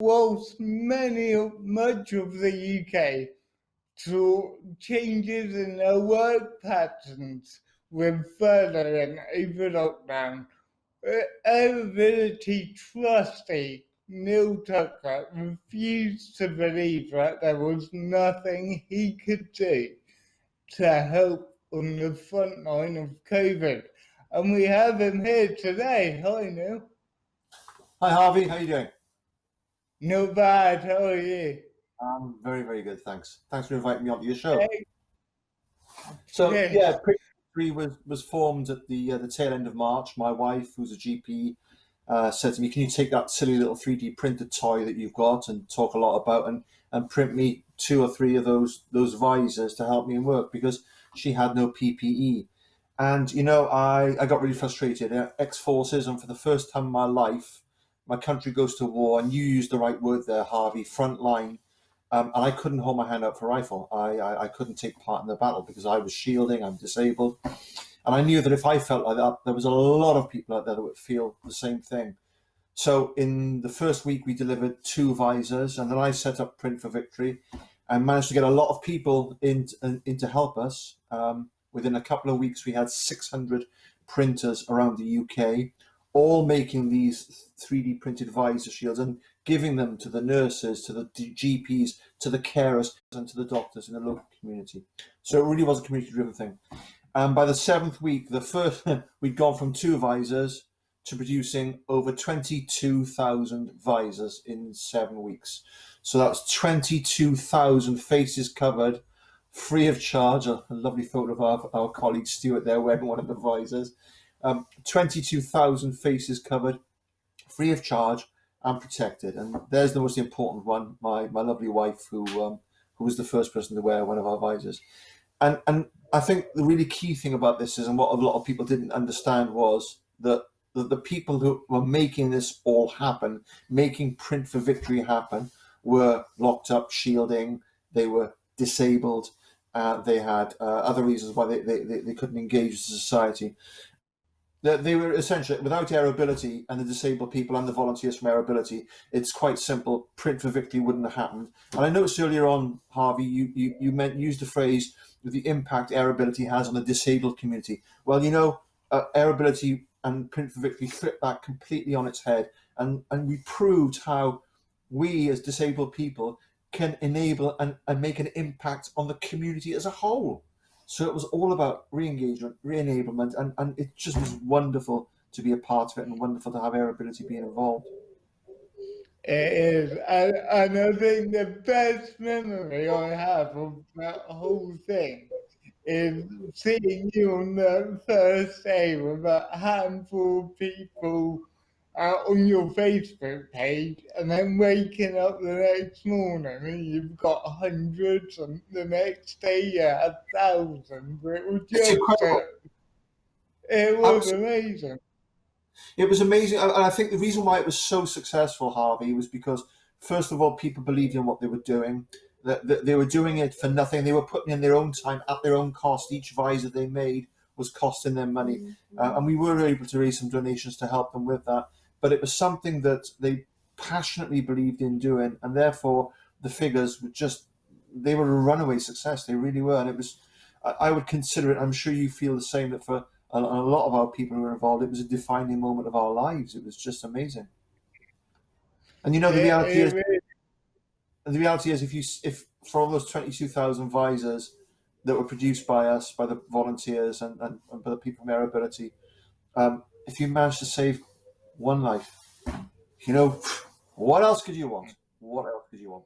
whilst much of the UK saw changes in their work patterns with furthering over lockdown, Aerobility trustee Neil Tucker refused to believe that there was nothing he could do to help on the front line of COVID. And we have him here today. Hi, Neil. Hi, Harvey. How are you doing? Not bad. How are you? I'm very, very good. Thanks. Thanks for inviting me onto your show. Hey. So, Yes. Print Victory was formed at the tail end of March. My wife, who's a GP, said to me, "Can you take that silly little 3D printed toy that you've got and talk a lot about and print me 2 or 3 of those visors to help me in work?" Because she had no PPE. And I got really frustrated. Ex-forces, and for the first time in my life, my country goes to war, and you used the right word there, Harvey, front line. And I couldn't hold my hand up for a rifle. I couldn't take part in the battle because I was shielding, I'm disabled. And I knew that if I felt like that, there was a lot of people out there that would feel the same thing. So in the first week, we delivered 2 visors, and then I set up Print for Victory and managed to get a lot of people in to help us. Within a couple of weeks, we had 600 printers around the UK, all making these 3D printed visor shields and giving them to the nurses, to the GPs, to the carers, and to the doctors in the local community. So it really was a community-driven thing. And by the 7th week, we'd gone from 2 visors to producing over 22,000 visors in 7 weeks. So that's 22,000 faces covered, free of charge. A lovely photo of our colleague Stuart there wearing one of the visors. 22,000 faces covered, free of charge and protected. And there's the most important one, my lovely wife, who was the first person to wear one of our visors. And I think the really key thing about this is, and what a lot of people didn't understand, was that the people who were making this all happen, making Print for Victory happen, were locked up, shielding, they were disabled, they had other reasons why they couldn't engage with society. They were essentially, without Aerobility and the disabled people and the volunteers from Aerobility, it's quite simple, Print for Victory wouldn't have happened. And I noticed earlier on, Harvey, you used the phrase, the impact Aerobility has on the disabled community. Well, Aerobility and Print for Victory flipped that completely on its head, and we proved how we as disabled people can enable and make an impact on the community as a whole. So it was all about re-engagement, re-enablement, and it just was wonderful to be a part of it, and wonderful to have Aerobility being involved. It is, and I think the best memory I have of that whole thing is seeing you on the first day with a handful of people on your Facebook page, and then waking up the next morning and you've got hundreds, and the next day you had thousands. It was It's just, incredible. it was amazing. It was amazing, and I think the reason why it was so successful, Harvey, was because, first of all, people believed in what they were doing. That they were doing it for nothing. They were putting in their own time at their own cost. Each visor they made was costing them money, and we were able to raise some donations to help them with that. But it was something that they passionately believed in doing, and therefore the figures they were a runaway success. They really were, and it was. I would consider it. I'm sure you feel the same. That for a lot of our people who were involved, it was a defining moment of our lives. It was just amazing. And the reality is, if for all those 22,000 visors that were produced by us, by the volunteers and by the people from Aerobility, if you manage to save one life, what else could you want? What else could you want?